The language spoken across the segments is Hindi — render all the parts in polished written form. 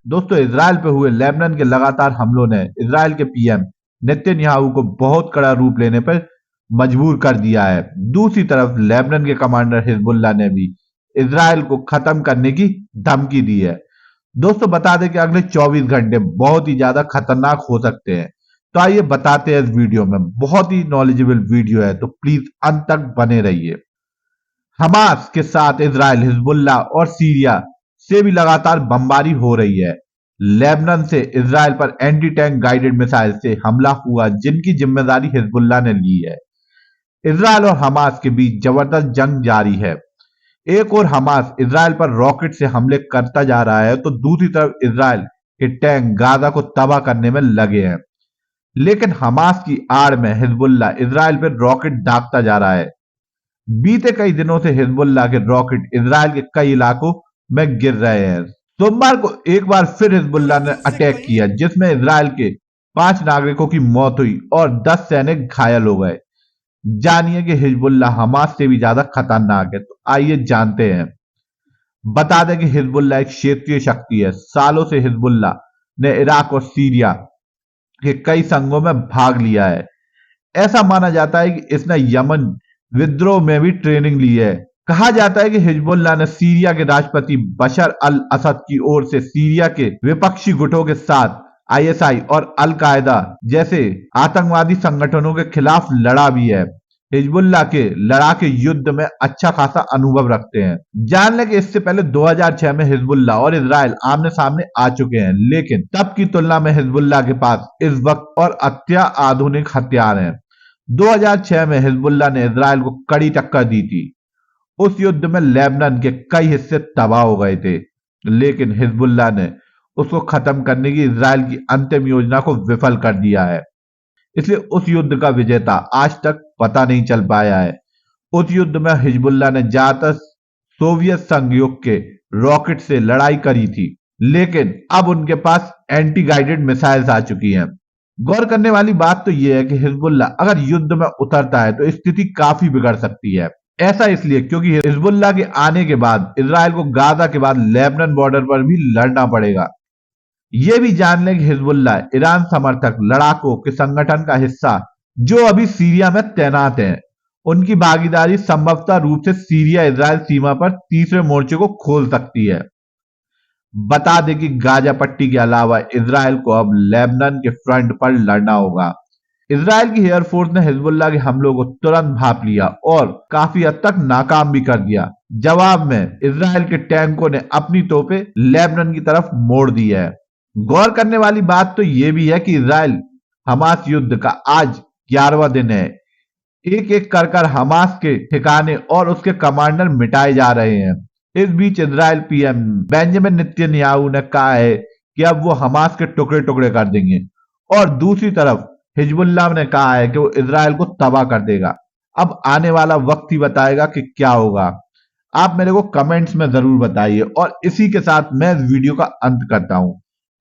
दोस्तों, इजराइल पे हुए लेबनान के लगातार हमलों ने इजराइल के पीएम नेतन्याहू को बहुत कड़ा रूप लेने पर मजबूर कर दिया है। दूसरी तरफ लेबनान के कमांडर हिजबुल्लाह ने भी इजराइल को खत्म करने की धमकी दी है। दोस्तों, बता दें कि अगले 24 घंटे बहुत ही ज्यादा खतरनाक हो सकते हैं। तो आइए बताते हैं इस वीडियो में। बहुत ही नॉलेजेबल वीडियो है, तो प्लीज अंत तक बने रहिए। हमास के साथ इजराइल, हिजबुल्लाह और सीरिया से भी लगातार बमबारी हो रही है। लेबनान से इजराइल पर एंटी टैंक गाइडेड मिसाइल से हमला हुआ, जिनकी जिम्मेदारी हिजबुल्लाह ने ली है। इजराइल और हमास के बीच जबरदस्त जंग जारी है। एक और हमास इजराइल पर रॉकेट से हमले करता जा रहा है, तो दूसरी तरफ इजराइल के टैंक गाजा को तबाह करने में लगे हैं। लेकिन हमास की आड़ में हिजबुल्लाह इजराइल पर रॉकेट दागता जा रहा है। बीते कई दिनों से हिजबुल्लाह के रॉकेट इजराइल के कई इलाकों में गिर रहे हैं। सोमवार को एक बार फिर हिजबुल्लाह ने अटैक किया, जिसमें इजराइल के 5 नागरिकों की मौत हुई और 10 सैनिक घायल हो गए। जानिए कि हिजबुल्लाह हमास से भी ज्यादा खतरनाक है। तो आइए जानते हैं। बता दें कि हिजबुल्लाह एक क्षेत्रीय शक्ति है। सालों से हिजबुल्लाह ने इराक और सीरिया के कई संघों में भाग लिया है। ऐसा माना जाता है कि इसने यमन विद्रोह में भी ट्रेनिंग ली है। कहा जाता है कि हिजबुल्लाह ने सीरिया के राष्ट्रपति बशर अल असद की ओर से सीरिया के विपक्षी गुटों के साथ आईएसआई और अल कायदा जैसे आतंकवादी संगठनों के खिलाफ लड़ा भी है। हिजबुल्लाह के लड़ाके युद्ध में अच्छा खासा अनुभव रखते हैं। जान लें कि इससे पहले 2006 में हिजबुल्लाह और इजराइल आमने सामने आ चुके हैं, लेकिन तब की तुलना में हिजबुल्लाह के पास इस वक्त और अत्याधुनिक हथियार हैं। 2006 में हिजबुल्लाह ने इजराइल को कड़ी टक्कर दी थी। उस युद्ध में लेबनान के कई हिस्से तबाह हो गए थे, लेकिन हिजबुल्लाह ने उसको खत्म करने की इजराइल की अंतिम योजना को विफल कर दिया है। इसलिए उस युद्ध का विजेता आज तक पता नहीं चल पाया है। उस युद्ध में हिजबुल्लाह ने ज्यादातर सोवियत संघ युग के रॉकेट से लड़ाई करी थी, लेकिन अब उनके पास एंटी गाइडेड मिसाइल्स आ चुकी हैं। गौर करने वाली बात तो यह है कि हिजबुल्लाह अगर युद्ध में उतरता है तो स्थिति काफी बिगड़ सकती है। ऐसा इसलिए क्योंकि हिजबुल्लाह के आने के बाद इजराइल को गाजा के बाद लेबनान बॉर्डर पर भी लड़ना पड़ेगा। यह भी जान लें कि हिजबुल्लाह ईरान समर्थक लड़ाकों के संगठन का हिस्सा जो अभी सीरिया में तैनात हैं। उनकी भागीदारी संभवतः रूप से सीरिया इजराइल सीमा पर तीसरे मोर्चे को खोल सकती है। बता दें कि गाजा पट्टी के अलावा इजराइल को अब लेबनान के फ्रंट पर लड़ना होगा। इजराइल की एयरफोर्स ने हिजबुल्लाह के हमलों को तुरंत भांप लिया और काफी हद तक नाकाम भी कर दिया। जवाब में इजराइल के टैंकों ने अपनी तोपें लेबनान की तरफ मोड़ दी है। गौर करने वाली बात तो यह भी है कि इजराइल हमास युद्ध का आज 11वां दिन है। एक एक कर हमास के ठिकाने और उसके कमांडर मिटाए जा रहे हैं। इस बीच इजराइल पीएम बेंजामिन नेतन्याहू ने कहा है कि अब वो हमास के टुकड़े टुकड़े कर देंगे, और दूसरी तरफ हिजबुल्लाह ने कहा है कि वो इजराइल को तबाह कर देगा। अब आने वाला वक्त ही बताएगा कि क्या होगा। आप मेरे को कमेंट्स में जरूर बताइए, और इसी के साथ मैं इस वीडियो का अंत करता हूं।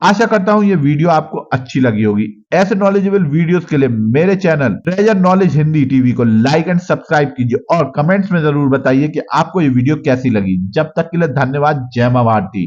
आशा करता हूं ये वीडियो आपको अच्छी लगी होगी। ऐसे नॉलेजेबल वीडियोस के लिए मेरे channel treasure knowledge Hindi TV को लाइक एंड सब्सक्राइब कीजिए, और कमेंट्स में जरूर बताइए कि आपको ये वीडियो कैसी लगी। जब तक के लिए धन्यवाद। जय मां भारती।